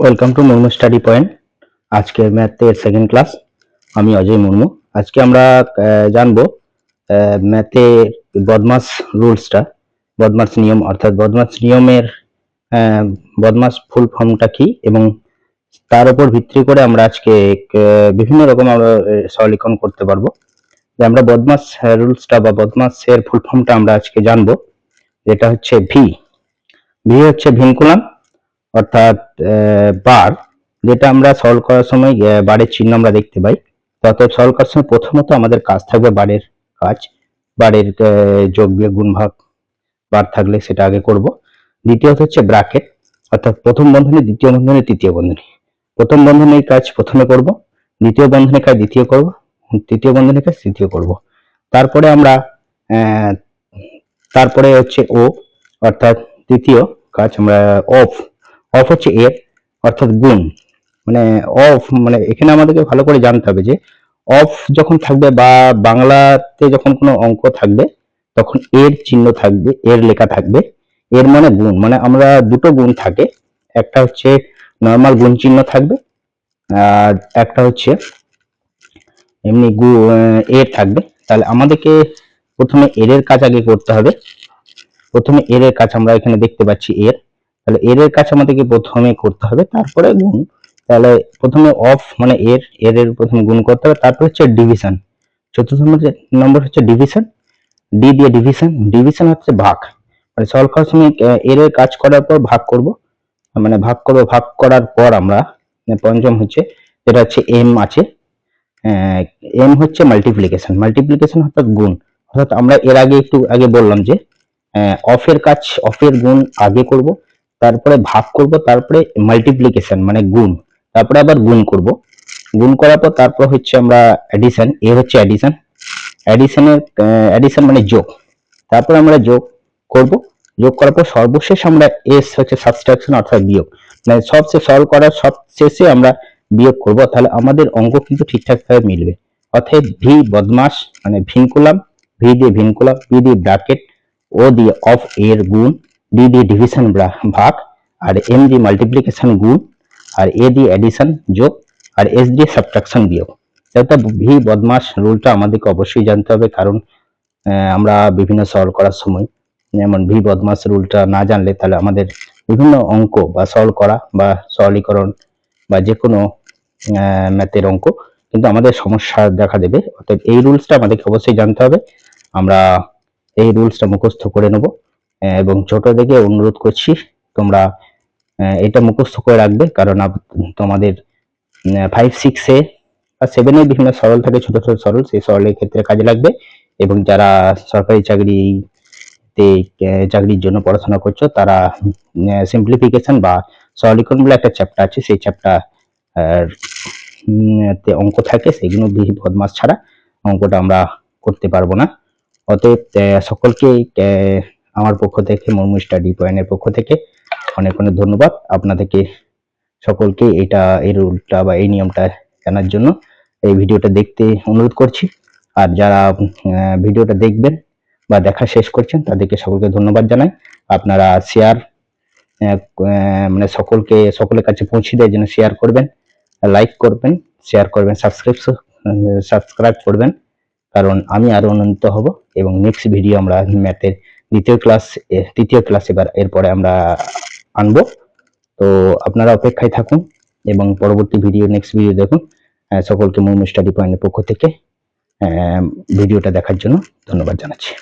Welcome to Murmu study point. আজকের ম্যাথের second class. আমি অজয় মুর্মু। আজকে আমরা জানবো ম্যাথের বদমাস রুলসটা, বদমাস নিয়ম, অর্থাৎ বদমাস নিয়মের আহ, বদমাস ফুল ফর্মটা কি, এবং তার উপর ভিত্তি করে আমরা আজকে বিভিন্ন রকম আমরা সরলীকরণ করতে পারবো। যে আমরা বদমাস রুলসটা বা বদমাসের ফুল ফর্মটা আমরা আজকে জানবো, যেটা হচ্ছে ভি। ভি হচ্ছে ভিনকুলাম, অর্থাৎ বার, যেটা আমরা সলভ করার সময় বারের চিহ্ন আমরা দেখতে পাই। অর্থাৎ সলভ করার সময় প্রথমত আমাদের কাজ থাকবে বারের কাজ, বারের যোগ বিয়োগ গুণ ভাগ বার থাকলে সেটা আগে করব। দ্বিতীয়ত হচ্ছে ব্র্যাকেট, অর্থাৎ প্রথম বন্ধনী, দ্বিতীয় বন্ধনী, তৃতীয় বন্ধনী। প্রথম বন্ধনীর কাজ প্রথমে করব, দ্বিতীয় বন্ধনীর কাজ দ্বিতীয় করব, তৃতীয় বন্ধনীর কাজ তৃতীয় করব। তারপরে আমরা আহ, তারপরে হচ্ছে ও, অর্থাৎ তৃতীয় কাজ আমরা অফ। অফ হচ্ছে এর, অর্থাৎ গুণ। মানে অফ মানে এখানে আমাদেরকে ভালো করে জানতে হবে যে অফ যখন থাকবে বা বাংলাতে যখন কোনো অঙ্ক থাকবে তখন এর চিহ্ন থাকবে, এর লেখা থাকবে। এর মানে গুণ, মানে আমরা দুটো গুণ থাকে, একটা হচ্ছে নর্মাল গুণ চিহ্ন থাকবে, আর একটা হচ্ছে এমনি এর থাকবে। তাহলে আমাদেরকে প্রথমে এর কাজ আগে করতে হবে। প্রথমে এর কাজ আমরা এখানে দেখতে পাচ্ছি এর, তাহলে এর কাজ আমাদেরকে প্রথমে করতে হবে, তারপরে গুণ। তাহলে প্রথমে অফ মানে এর, এর প্রথমে গুণ করতে হবে, তারপর হচ্ছে ডিভিশন। চতুর্থ নম্বর হচ্ছে ডিভিশন, ডি দিয়ে ডিভিশন। ডিভিশন হচ্ছে ভাগ, মানে সলভ করার সময় এর কাজ করার পর ভাগ করব, মানে ভাগ করব, ভাগ করার পর আমরা পঞ্চম হচ্ছে যেটা হচ্ছে এম আছে। এম হচ্ছে মাল্টিপ্লিকেশন, মাল্টিপ্লিকেশন অর্থাৎ গুণ। অর্থাৎ আমরা এর আগে একটু আগে বললাম যে অফের কাজ, অফের গুণ আগে করব, তারপরে ভাগ করব, তারপরে মাল্টিপ্লিকেশন মানে গুণ, তারপরে আবার গুণ করব। গুণ করার পর তারপর হচ্ছে আমরা অ্যাডিশন, এ হচ্ছে অ্যাডিশন। অ্যাডিশনের অ্যাডিশন মানে যোগ, তারপর আমরা যোগ করব। যোগ করার পর সর্বশেষ আমরা এস হচ্ছে সাবট্রাকশন অর্থাৎ বিয়োগ, মানে সবচেয়ে সলভ করার সব শেষে আমরা বিয়োগ করব। তাহলে আমাদের অঙ্ক কিন্তু ঠিকঠাক ভাবে মিলবে। অর্থাৎ ভি বদমাস মানে ভিনকুলাম, ভি দিয়ে ভিনকুলাম, বি দিয়ে ব্র্যাকেট, ও দিয়ে অফ এর গুণ, ডি দিয়ে ডিভিশন ভাগ, আর এম দিয়ে মাল্টিপ্লিকেশন গুণ, আর এ দিয়ে অ্যাডিশন যোগ, আর এস দিয়ে সাবট্রাকশন বিয়োগ। অর্থাৎ ভি বদমাস রুলটা আমাদেরকে অবশ্যই জানতে হবে, কারণ আমরা বিভিন্ন সলভ করার সময় যেমন ভি বদমাস রুলটা না জানলে তাহলে আমাদের বিভিন্ন অঙ্ক বা সলভ করা বা সরলীকরণ বা যে কোনো ম্যাথের অঙ্ক কিন্তু আমাদের সমস্যা দেখা দেবে। অর্থাৎ এই রুলসটা আমাদেরকে অবশ্যই জানতে হবে। আমরা এই রুলসটা মুখস্থ করে নেব, এবং ছোট থেকে অনুরোধ করছি তোমরা এটা মুখস্থ করে রাখবে, কারণ তোমাদের 5, 6-এ বা 7-এ বিভিন্ন সরল থাকে, ছোট ছোট সরল, সেই সরলের ক্ষেত্রে কাজে লাগবে। এবং যারা সরকারি চাকরির জন্য পড়াশোনা করছো তারা সিম্পলিফিকেশন বা সরলীকরণ বলে একটা চ্যাপ্টার আছে, সেই চ্যাপ্টার অঙ্ক থাকে, সেগুলো বদমাস ছাড়া অঙ্কটা আমরা করতে পারবো না। অতএব সকলকে আমার পক্ষ থেকে, মুর্মু স্টাডি পয়েন্টের পক্ষ থেকে অনেক অনেক ধন্যবাদ আপনাদেরকে সকলকে। এই রুলটা বা এই নিয়মটা জানার জন্য এই ভিডিওটা দেখতে অনুরোধ করছি। আর যারা ভিডিওটা দেখবেন বা দেখা শেষ করছেন তাদেরকে সকলকে ধন্যবাদ জানাই। আপনারা শেয়ার মানে সকলের কাছে পৌঁছে দেওয়ার জন্য শেয়ার করবেন, লাইক করবেন, শেয়ার করবেন, সাবস্ক্রাইব করবেন, কারণ আমি আরো উন্নত হব। এবং নেক্সট ভিডিও আমরা ম্যাথের তৃতীয় ক্লাস এরপরে আমরা আনবো। তো আপনারা অপেক্ষায় থাকুন এবং পরবর্তী নেক্সট ভিডিও দেখুন। সকলকে মুর্মু স্টাডি পয়েন্টের পক্ষ থেকে ভিডিওটা দেখার জন্য ধন্যবাদ জানাচ্ছি।